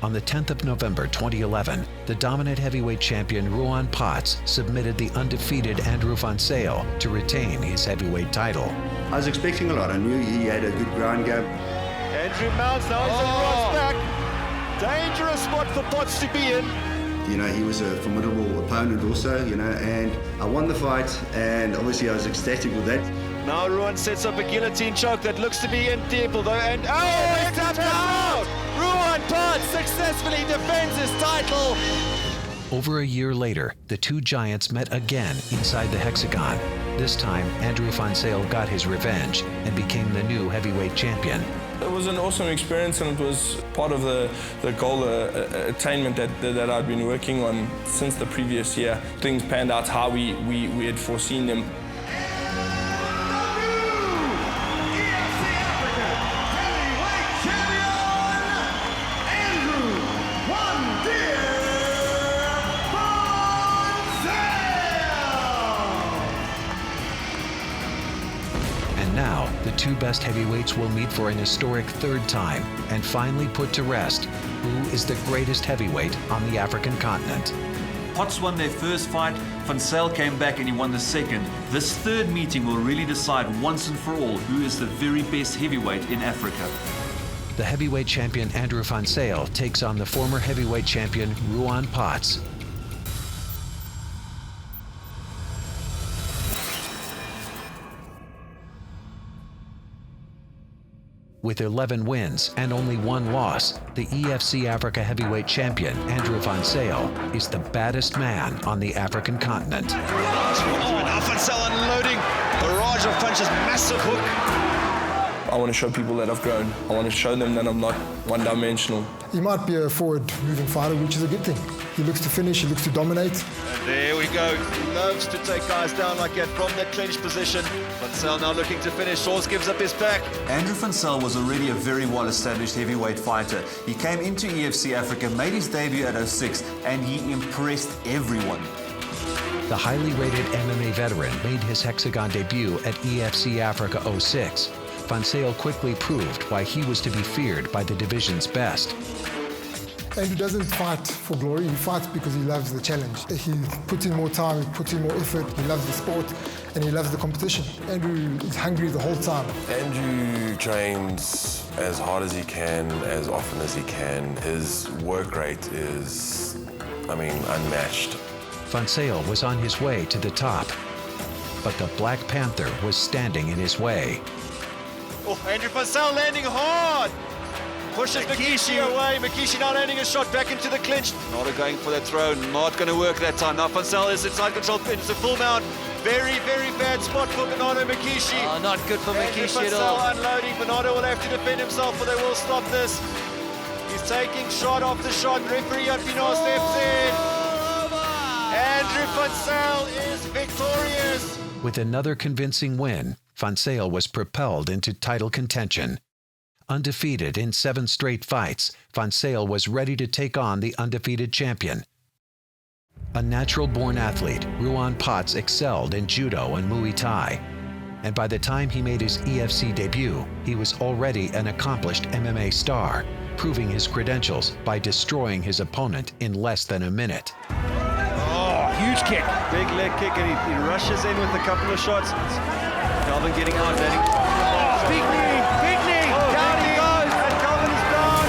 On the 10th of November 2011, the dominant heavyweight champion Ruan Potts submitted the undefeated Andrew van Zyl to retain his heavyweight title. I was expecting a lot. I knew he had a good ground game. Andrew mounts, now he's on Ruan's back. Dangerous spot for Potts to be in. You know, he was a formidable opponent also, you know, and I won the fight, and obviously I was ecstatic with that. Now Ruan sets up a guillotine choke that looks to be in deep, although, and he's tapped out! Ruan Potts successfully defends his title. Over a year later, the two giants met again inside the Hexagon. This time, Andrew van Zyl got his revenge and became the new heavyweight champion. It was an awesome experience, and it was part of the goal attainment that I'd been working on since the previous year. Things panned out how we had foreseen them. EFC Africa heavyweight champion, Andrew van Zyl! And now, the two best heavyweights will meet for an historic third time and finally put to rest who is the greatest heavyweight on the African continent. Potts won their first fight, Van Zyl came back and he won the second. This third meeting will really decide once and for all who is the very best heavyweight in Africa. The heavyweight champion Andrew van Zyl takes on the former heavyweight champion Ruan Potts. With 11 wins and only one loss, the EFC Africa heavyweight champion Andrew van Zyl is the baddest man on the African continent. Now Van Zyl unloading, barrage of punches, massive hook. I want to show people that I've grown. I want to show them that I'm not one-dimensional. He might be a forward-moving fighter, which is a good thing. He looks to finish, he looks to dominate. And there we go. He loves to take guys down like that from that clenched position. Van Zyl now looking to finish. Swords gives up his back. Andrew van Zyl was already a very well-established heavyweight fighter. He came into EFC Africa, made his debut at 06, and he impressed everyone. The highly rated MMA veteran made his Hexagon debut at EFC Africa 06. Van Zyl quickly proved why he was to be feared by the division's best. Andrew doesn't fight for glory, he fights because he loves the challenge. He puts in more time, he puts in more effort, he loves the sport, and he loves the competition. Andrew is hungry the whole time. Andrew trains as hard as he can, as often as he can. His work rate is, unmatched. Van Zyl was on his way to the top, but the Black Panther was standing in his way. Oh, Andrew van Zyl landing hard. Pushes Mikishi away. Mikishi now landing a shot back into the clinch. Not going for that throw. Not going to work that time. Now Van Zyl is inside control. It's a full mount. Very, very bad spot for Bernardo Mikishi. Oh, not good for Mikishi at all. Van Zyl unloading. Bernardo will have to defend himself or they will stop this. He's taking shot after shot. Referee Pino steps in. Andrew van Zyl is victorious. With another convincing win, Van Zyl was propelled into title contention. Undefeated in 7 straight fights, Van Zyl was ready to take on the undefeated champion. A natural-born athlete, Ruan Potts excelled in judo and Muay Thai. And by the time he made his EFC debut, he was already an accomplished MMA star, proving his credentials by destroying his opponent in less than a minute. Oh, huge kick. Big leg kick, and he rushes in with a couple of shots. Calvin getting out, big knee, big knee. Oh, down he goes, and Calvin is down.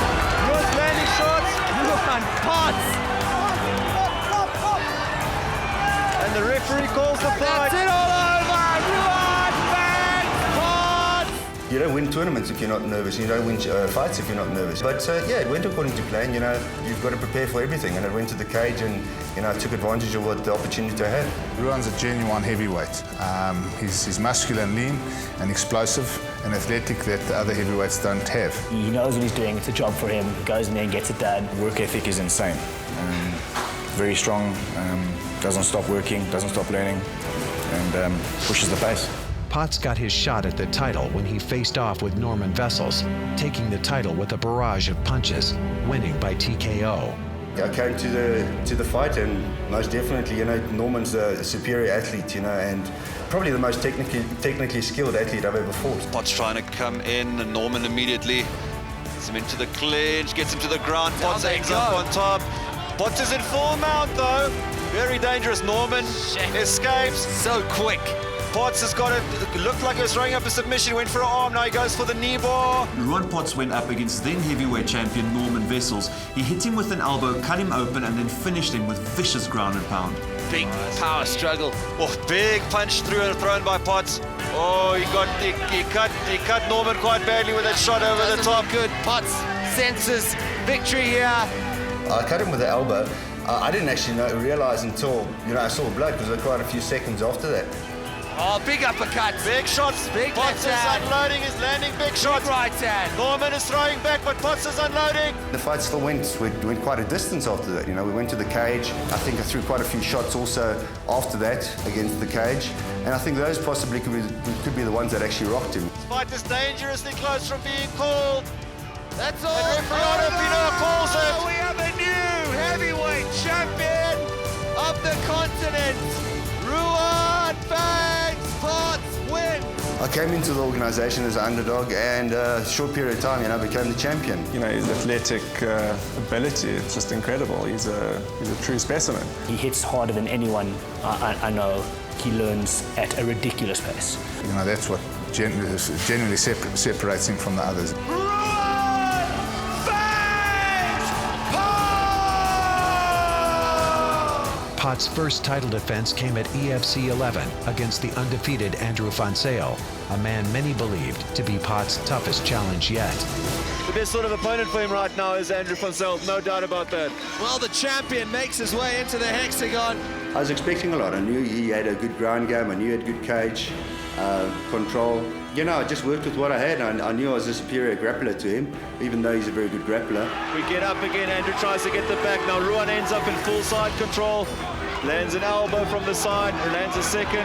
Ruan's landing shots. Ruan Potts. And the referee calls the fight. That's it all over. Ruan Van Potts. You don't win tournaments if you're not nervous. You don't win fights if you're not nervous. But it went according to plan. You've got to prepare for everything. And I went to the cage and, I took advantage of what the opportunity I had. Ruan's a genuine heavyweight. He's muscular and lean and explosive and athletic that the other heavyweights don't have. He knows what he's doing. It's a job for him. He goes in there and gets it done. Work ethic is insane. Very strong. Doesn't stop working, doesn't stop learning, and pushes the pace. Potts got his shot at the title when he faced off with Norman Vessels, taking the title with a barrage of punches, winning by TKO. I came to the fight, and most definitely, Norman's a superior athlete, and probably the most technically skilled athlete I've ever fought. Potts trying to come in, and Norman immediately Gets him into the clinch, gets him to the ground. Potts ends up on top. Potts is in full mount though. Very dangerous. Norman escapes. So quick. Potts has got it. Looked like he was throwing up a submission. Went for an arm. Now he goes for the knee bar. Ruan Potts went up against then heavyweight champion Norman Wessels. He hit him with an elbow, cut him open, and then finished him with vicious ground and pound. Big power struggle. Oh, big punch thrown by Potts. Oh, he cut Norman quite badly with that shot over the top. Good. Potts senses victory here. I cut him with the elbow. I didn't actually realize until I saw blood, because there were quite a few seconds after that. Oh, big uppercut. Big shots. Big Potts is unloading, is landing big shots. Big right hand. Norman is throwing back, but Potts is unloading. The fight still went quite a distance after that. We went to the cage. I think I threw quite a few shots also after that against the cage. And I think those possibly could be the ones that actually rocked him. This fight is dangerously close from being called. That's all. And referee Pino calls it. We have a new heavyweight champion of the continent. Ruan Potts wins. I came into the organisation as an underdog, and a short period of time, became the champion. His athletic ability, it's just incredible. He's a true specimen. He hits harder than anyone I know. He learns at a ridiculous pace. That's what genuinely separates him from the others. Potts' first title defense came at EFC 11 against the undefeated Andrew van Zyl, a man many believed to be Potts' toughest challenge yet. The best sort of opponent for him right now is Andrew van Zyl, no doubt about that. Well, the champion makes his way into the hexagon. I was expecting a lot. I knew he had a good ground game. I knew he had good cage control. I just worked with what I had. I knew I was a superior grappler to him, even though he's a very good grappler. We get up again. Andrew tries to get the back. Now Ruan ends up in full side control. Lands an elbow from the side, lands a second.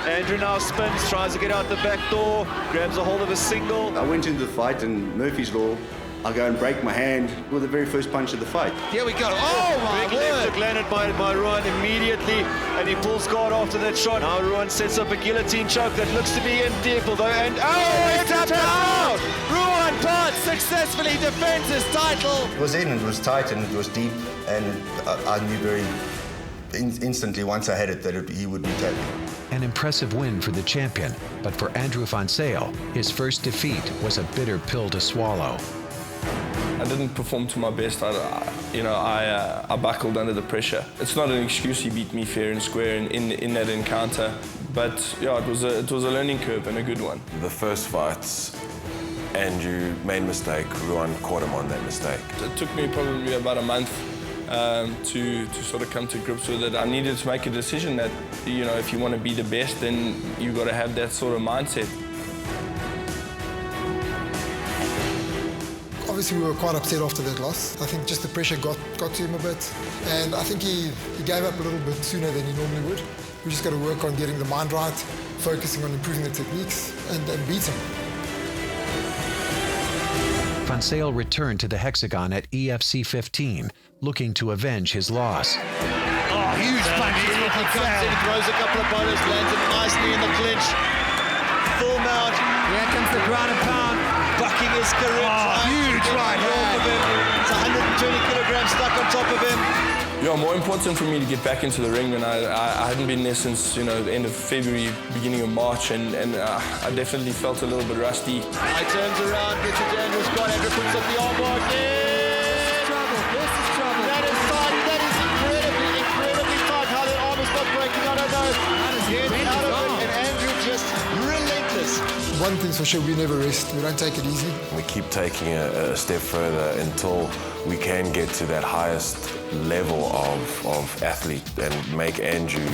Andrew now spins, tries to get out the back door, grabs a hold of a single. I went into the fight, and Murphy's Law, I go and break my hand with the very first punch of the fight. Here we go. Oh, my Big left hook landed by Ruan immediately, and he pulls guard after that shot. Now Ruan sets up a guillotine choke that looks to be in deep, although, it's tapped out! Ruan Potts successfully defends his title. It was in, it was tight, and it was deep, and I knew very instantly once I had it that he would be taken. An impressive win for the champion, but for Andrew van Zyl, his first defeat was a bitter pill to swallow. I didn't perform to my best. I buckled under the pressure. It's not an excuse. He beat me fair and square in that encounter, but yeah, it was a learning curve and a good one. The first fight, Andrew made a mistake. Ruan caught him on that mistake. It took me probably about a month to sort of come to grips with it. I needed to make a decision that, if you want to be the best, then you've got to have that sort of mindset. Obviously, we were quite upset after that loss. I think just the pressure got to him a bit, and I think he gave up a little bit sooner than he normally would. We just got to work on getting the mind right, focusing on improving the techniques, and beat him. Van Zyl returned to the hexagon at EFC 15, looking to avenge his loss. Oh, huge punch. He comes in, throws a couple of bowlers, lands it nicely in the clinch. Full mount. Here comes the ground and pound. Bucking his career. Huge right hand. It's 120 kilograms stuck on top of him. Yeah, more important for me to get back into the ring, and I hadn't been there since the end of February, beginning of March, and I definitely felt a little bit rusty. He turns around, gets it to Andrew's got. Andrew puts up the armbar again. This is trouble. That is tight. That is incredibly tight. How that arm is not breaking, I don't know. Get out of it, and Andrew just relentless. One thing's for sure, we never rest. We don't take it easy. We keep taking a step further until we can get to that highest level of athlete and make Andrew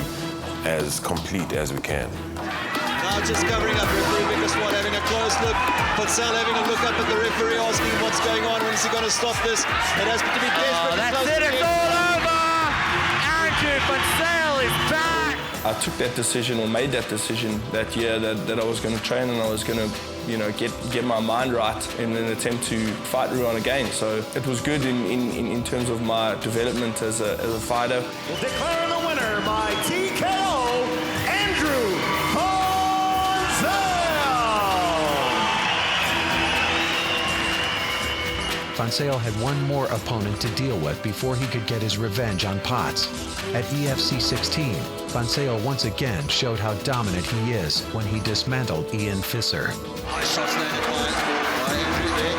as complete as we can. Now just covering up, referee Vickers Swart having a close look. Potts having a look up at the referee, asking him what's going on. When is he going to stop this? It has to be desperate. That's it, it's all over! Andrew van Zyl is back! I took that decision, or made that decision that year, that I was going to train and I was going to get my mind right in an attempt to fight Ruan again. So it was good in terms of my development as a fighter. We'll declare the winner by TKO, Andrew van Zyl. Van Zyl had one more opponent to deal with before he could get his revenge on Potts. At EFC 16, Van Zyl once again showed how dominant he is when he dismantled Ian Visser. Nice shots landed by Andrew there.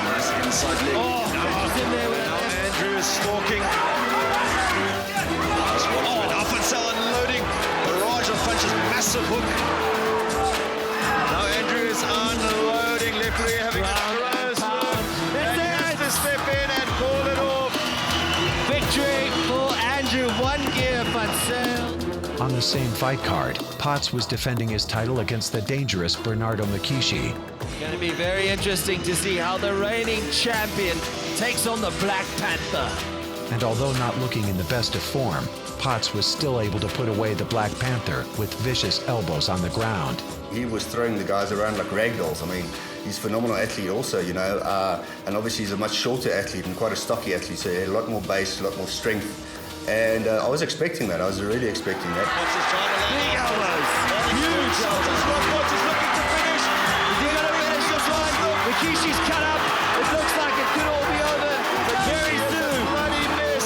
Nice inside leg. Now Andrew is stalking. Nice one. Now Van Zyl unloading. Barrage of punches, massive hook. Now Andrew is unloading. Referee having a close look. And he has to step in and call it off. Victory for Andrew, 1 gear Van Zyl. On the same fight card, Potts was defending his title against the dangerous Bernardo Mkishi. It's going to be very interesting to see how the reigning champion takes on the Black Panther. And although not looking in the best of form, Potts was still able to put away the Black Panther with vicious elbows on the ground. He was throwing the guys around like ragdolls. I mean, he's a phenomenal athlete also, you know, and obviously he's a much shorter athlete and quite a stocky athlete, so he had a lot more base, a lot more strength. And I was expecting that. I was really expecting that. Big elbows. Huge elbows. Potts is looking to finish. Is he going to finish this one? Mikishi's cut up. It looks like it could all be over, but very soon. Bloody miss.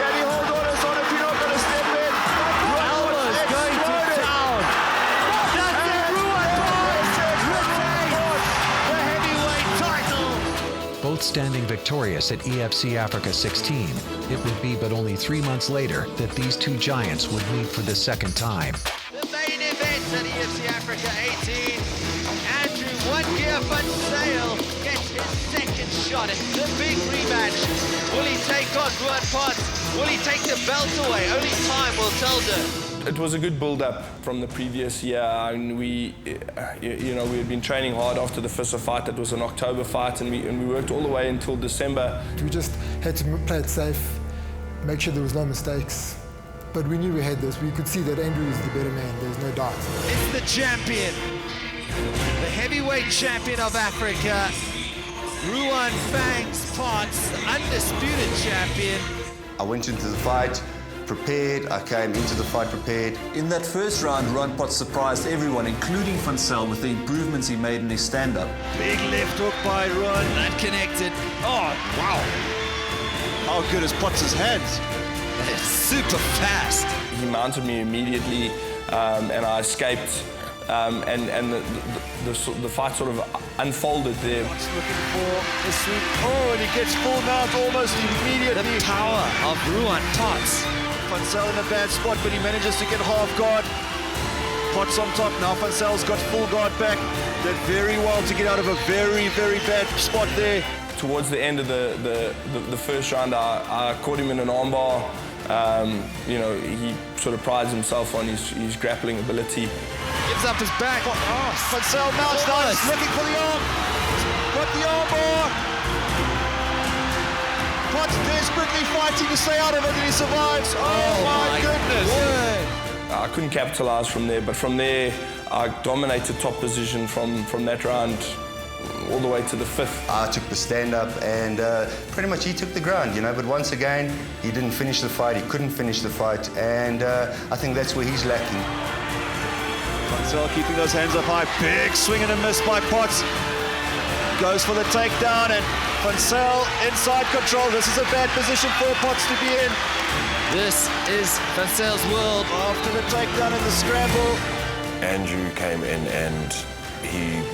Can he hold on as on if you're not going to step in? Elbows going to town. That's it. Ruan Potts retains the heavyweight title. Both standing victorious at EFC Africa 16, it would be but only 3 months later that these two giants would meet for the second time. The main event at EFC Africa 18. Andrew 1 gear Van Zyl gets his second shot at the big rematch. Will he take on Ruan Potts? Will he take the belt away? Only time will tell them. It was a good build-up from the previous year, and we had been training hard after the Visser fight. That was an October fight, and we worked all the way until December. We just had to play it safe, make sure there was no mistakes. But we knew we had this. We could see that Andrew was the better man. There's no doubt. It's the champion, the heavyweight champion of Africa, Ruan Fangs Potts, undisputed champion. I went into the fight prepared. I came into the fight prepared. In that first round, Ruan Potts surprised everyone, including Van Zyl, with the improvements he made in his stand-up. Big left hook by Ruan. Unconnected. Oh, wow. How good is Potts' hands? It's super fast. He mounted me immediately, and I escaped. And the fight sort of unfolded there. Potts looking for the sweep. Oh, and he gets full mount almost immediately. The power of Ruan Potts. Van Zyl in a bad spot, but he manages to get half guard. Potts on top now. Van Zyl's got full guard back. Did very well to get out of a very, very bad spot there. Towards the end of the first round, I caught him in an armbar. He sort of prides himself on his grappling ability. Gives up his back. Van Zyl mounts down, he's looking for the arm. Got the armbar. Potts desperately fighting to stay out of it, and he survives. Oh my goodness. Word. I couldn't capitalize from there, but from there, I dominated top position from that round all the way to the fifth. I took the stand-up, and pretty much he took the ground, but once again, he didn't finish the fight, he couldn't finish the fight, and I think that's where he's lacking. Van Zyl keeping those hands up high. Big swing and a miss by Potts. Goes for the takedown, and Van Zyl inside control. This is a bad position for Potts to be in. This is Van Zyl's world. After the takedown and the scramble. Andrew came in and he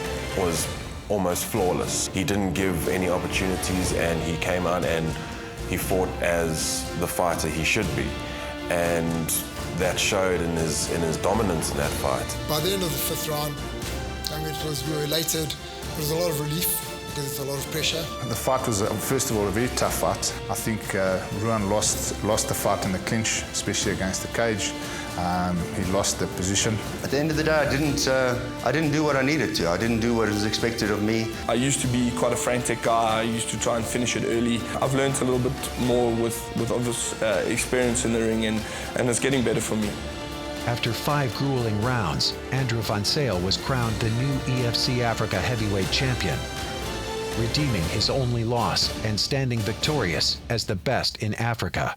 was almost flawless. He didn't give any opportunities, and he came out and he fought as the fighter he should be. And that showed in his dominance in that fight. By the end of the fifth round, we were elated. There was a lot of relief because it's a lot of pressure. The fight was, first of all, a very tough fight. I think Ruan lost the fight in the clinch, especially against the cage. He lost the position. At the end of the day, I didn't do what I needed to. I didn't do what was expected of me. I used to be quite a frantic guy. I used to try and finish it early. I've learned a little bit more with obvious experience in the ring, and it's getting better for me. After 5 grueling rounds, Andrew van Zyl was crowned the new EFC Africa heavyweight champion, redeeming his only loss and standing victorious as the best in Africa.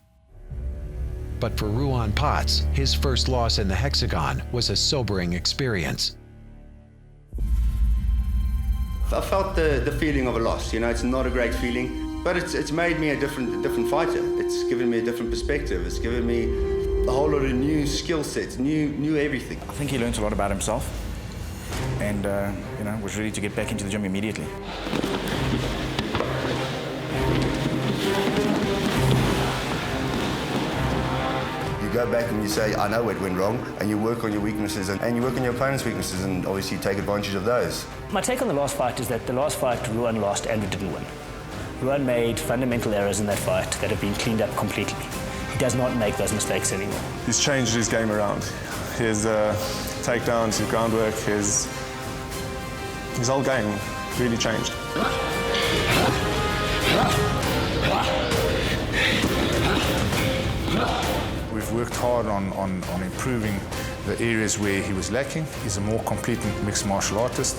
But for Ruan Potts, his first loss in the Hexagon was a sobering experience. I felt the feeling of a loss. You know, it's not a great feeling, but it's made me a different fighter. It's given me a different perspective. It's given me a whole lot of new skill sets, new everything. I think he learned a lot about himself, and you know, was ready to get back into the gym immediately. Go back and you say, I know it went wrong, and you work on your weaknesses and you work on your opponent's weaknesses, and obviously take advantage of those. My take on the last fight is that the last fight Ruan lost, Andrew didn't win. Ruan made fundamental errors in that fight that have been cleaned up completely. He does not make those mistakes anymore. He's changed his game around. His takedowns, his groundwork, his whole game really changed. We've worked hard on improving the areas where he was lacking. He's a more complete mixed martial artist.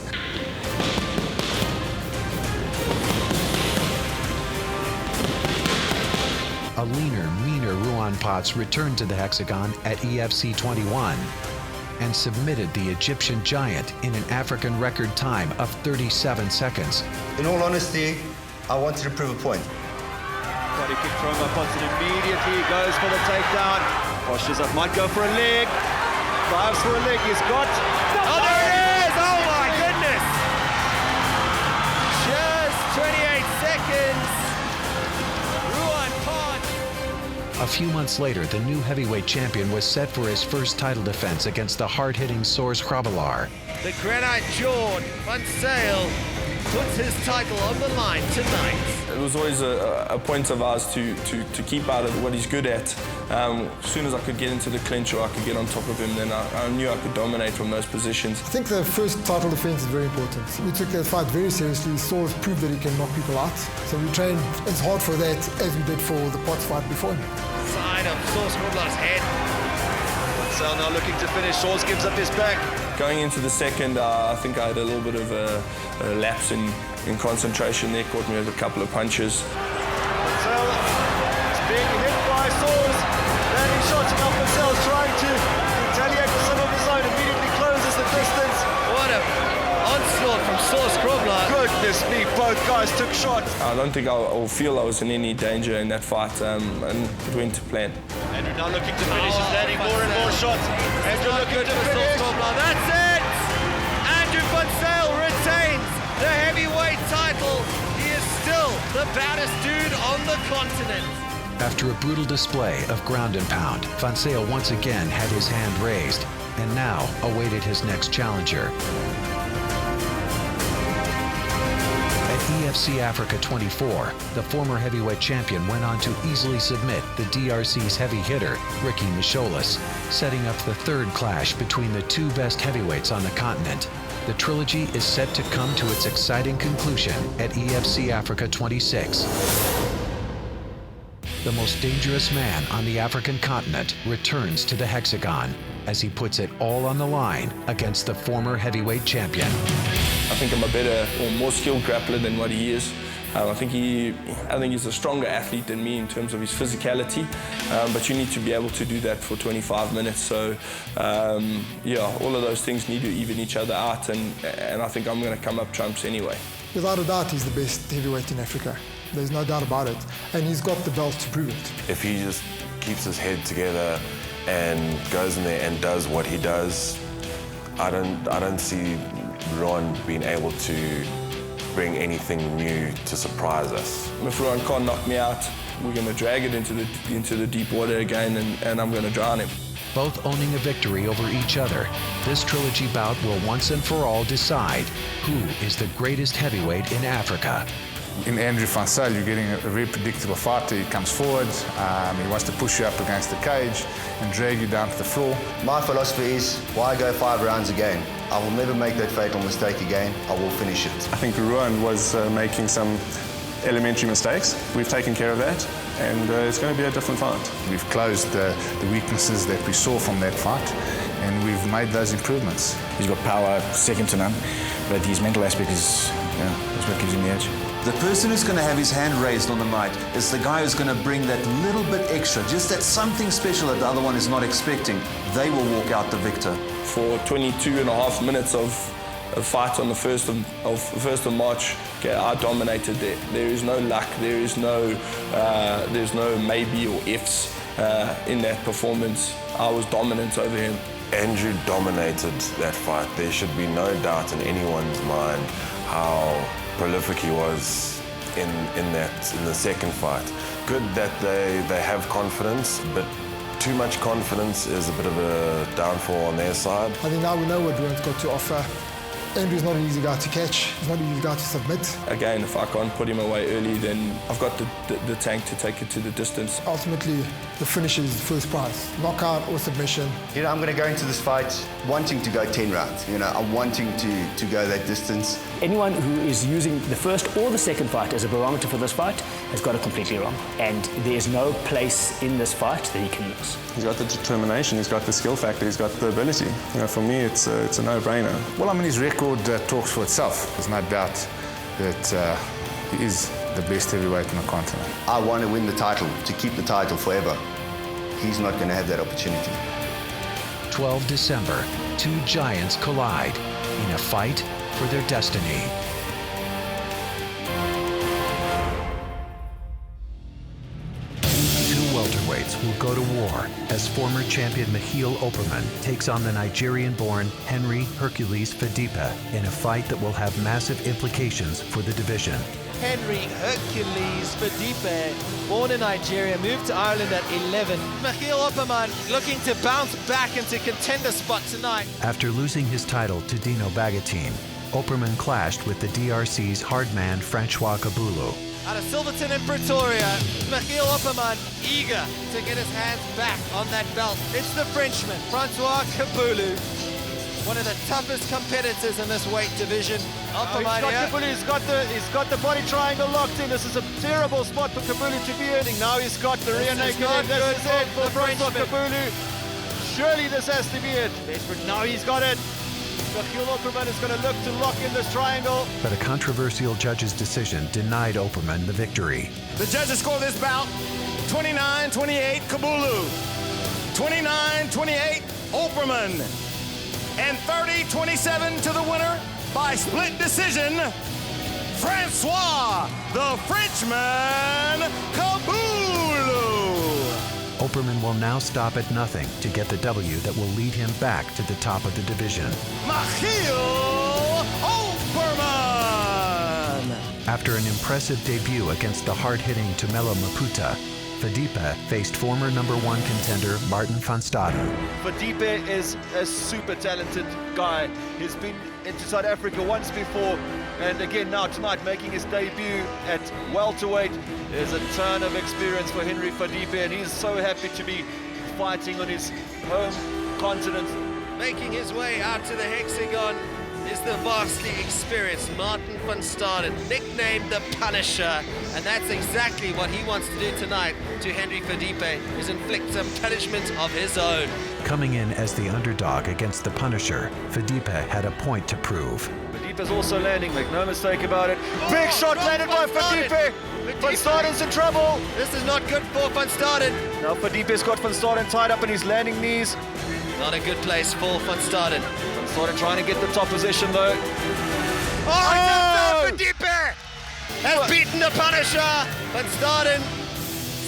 A leaner, meaner Ruan Potts returned to the Hexagon at EFC 21 and submitted the Egyptian giant in an African record time of 37 seconds. In all honesty, I wanted to prove a point. Body kick from Potts and immediately goes for the takedown. Postures up, might go for a leg. Dives for a leg, he's got... Oh, there it is! Oh my goodness! Just 28 seconds. Ruan Potts. A few months later, the new heavyweight champion was set for his first title defense against the hard-hitting Source Krabalar. The granite-jawed Van Zyl puts his title on the line tonight. It was always a point of ours to keep out of what he's good at. As soon as I could get into the clinch or I could get on top of him, then I knew I could dominate from those positions. I think the first title defense is very important. We took the fight very seriously. Source proved that he can knock people out. So we trained as hard for that as we did for the Potts fight before him. Side of Source Kroblar's head. Van Zyl now looking to finish. Source gives up his back. Going into the second, I think I had a little bit of a lapse in concentration there, caught me with a couple of punches. Van Zyl is being hit by Source. Landing shots, and Van Zyl trying to retaliate with some of his own. Immediately closes the distance. What a onslaught from Source Kroblar. Goodness me, both guys took shots. I don't think I'll feel I was in any danger in that fight, and it went to plan. Andrew now looking to finish, he's landing more and more shots. Andrew looking to finish. That's it! Andrew van Zyl retains the heavyweight title. He is still the baddest dude on the continent. After a brutal display of ground and pound, Van Zyl once again had his hand raised and now awaited his next challenger. EFC Africa 24, the former heavyweight champion went on to easily submit the DRC's heavy hitter, Ricky Micholas, setting up the third clash between the two best heavyweights on the continent. The trilogy is set to come to its exciting conclusion at EFC Africa 26. The most dangerous man on the African continent returns to the Hexagon as he puts it all on the line against the former heavyweight champion. I think I'm a better or more skilled grappler than what he is. I think he's a stronger athlete than me in terms of his physicality, but you need to be able to do that for 25 minutes. So, yeah, all of those things need to even each other out, and I think I'm going to come up trumps anyway. Without a doubt, he's the best heavyweight in Africa. There's no doubt about it, and he's got the belt to prove it. If he just keeps his head together and goes in there and does what he does, I don't see Ruan being able to bring anything new to surprise us. If Ruan can't knock me out, we're going to drag it into the deep water again, and I'm going to drown him. Both owning a victory over each other, this trilogy bout will once and for all decide who is the greatest heavyweight in Africa. In Andrew van Zyl, you're getting a very predictable fighter. He comes forward, he wants to push you up against the cage and drag you down to the floor. My philosophy is, why go 5 rounds again? I will never make that fatal mistake again. I will finish it. I think Ruan was making some elementary mistakes. We've taken care of that, and it's going to be a different fight. We've closed the weaknesses that we saw from that fight, and we've made those improvements. He's got power second to none, but his mental aspect is what gives him the edge. The person who's going to have his hand raised on the night is the guy who's going to bring that little bit extra, just that something special that the other one is not expecting. They will walk out the victor. For 22 and a half minutes of fight on the 1st of March, okay, I dominated there. There is no luck, there's no maybe or ifs in that performance. I was dominant over him. Andrew dominated that fight. There should be no doubt in anyone's mind how prolific he was in the second fight. Good that they have confidence, but too much confidence is a bit of a downfall on their side. I think now we know what Ruan's got to offer. Andrew's not an easy guy to catch. He's not an easy guy to submit. Again, if I can't put him away early, then I've got the tank to take it to the distance. Ultimately, the finish is the first prize. Knockout or submission. You know, I'm going to go into this fight wanting to go 10 rounds. You know, I'm wanting to go that distance. Anyone who is using the first or the second fight as a barometer for this fight has got it completely wrong. And there's no place in this fight that he can lose. He's got the determination, he's got the skill factor, he's got the ability. You know, for me, it's a no-brainer. Well, I mean, his record talks for itself. There's no doubt that he is the best heavyweight on the continent. I want to win the title, to keep the title forever. He's not going to have that opportunity. 12 December, two giants collide in a fight for their destiny. Welterweights will go to war as former champion Michiel Opperman takes on the Nigerian-born Henry Hercules Fadipe in a fight that will have massive implications for the division. Henry Hercules Fadipe, born in Nigeria, moved to Ireland at 11. Michiel Opperman looking to bounce back into contender spot tonight. After losing his title to Dino Bagatine, Opperman clashed with the DRC's hardman Francois Kabulu. Out of Silverton and Pretoria, Michiel Opperman eager to get his hands back on that belt. It's the Frenchman, Francois Kabulu, one of the toughest competitors in this weight division. Opperman Kabulu, he's got the body triangle locked in. This is a terrible spot for Kabulu to be in. Now he's got the rear naked. This is it for Francois Kabulu. Surely this has to be it. Desperate. Now he's got it. Michiel Opperman is going to look to lock in this triangle. But a controversial judge's decision denied Opperman the victory. The judges score this bout 29-28 Kabulu, 29-28 Opperman, and 30-27 to the winner by split decision, Francois the Frenchman Kabulu. Opperman will now stop at nothing to get the W that will lead him back to the top of the division. Michiel Opperman! After an impressive debut against the hard-hitting Tumelo Maputa, Fadipe faced former #1 contender Martin van Staden. Fadipe is a super talented guy. He's been into South Africa once before, and again now tonight making his debut at welterweight. There's a ton of experience for Henry Fadipe, and he's so happy to be fighting on his home continent. Making his way out to the Hexagon is the vastly experienced Martin van Staden, nicknamed the Punisher, and that's exactly what he wants to do tonight to Henry Fadipe, is inflict some punishment of his own. Coming in as the underdog against the Punisher, Fadipe had a point to prove. Fadipe's also landing, make no mistake about it. Big shot landed by Fadipe! Van Staden's in trouble! This is not good for Van Staden. Now Fadipe's got Van Staden tied up in his landing knees. Not a good place for Van Staden. Van Staden trying to get the top position though. Oh! Fadipe has beaten the Punisher. Van Staden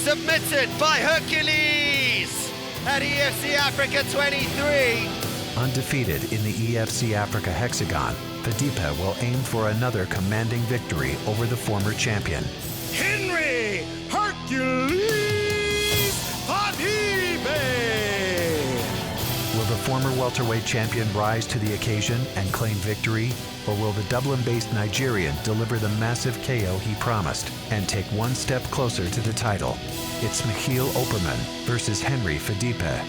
submitted by Hercules at EFC Africa 23. Undefeated in the EFC Africa Hexagon, Fadipe will aim for another commanding victory over the former champion. Henry Hercules Fadipe! Will the former welterweight champion rise to the occasion and claim victory? Or will the Dublin-based Nigerian deliver the massive KO he promised and take one step closer to the title? It's Michiel Opperman versus Henry Fadipe.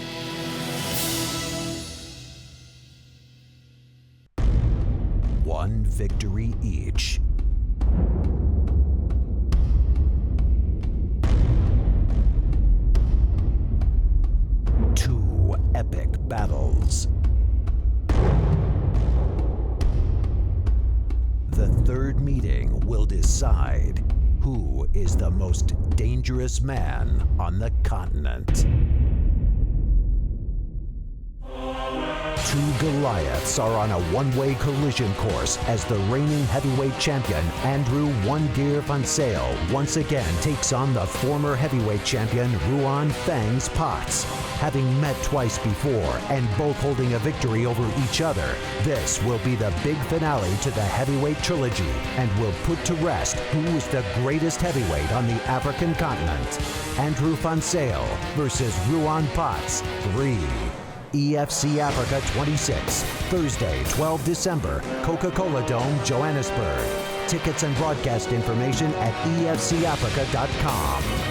One victory each. Two epic battles. The third meeting will decide who is the most dangerous man on the continent. Two Goliaths are on a one-way collision course as the reigning heavyweight champion, Andrew "One Gear" van Zyl, once again takes on the former heavyweight champion, Ruan "Fangs" Potts. Having met twice before and both holding a victory over each other, this will be the big finale to the heavyweight trilogy and will put to rest who is the greatest heavyweight on the African continent. Andrew van Zyl versus Ruan Potts 3. EFC Africa 26, Thursday, 12 December, Coca-Cola Dome, Johannesburg. Tickets and broadcast information at efcafrica.com.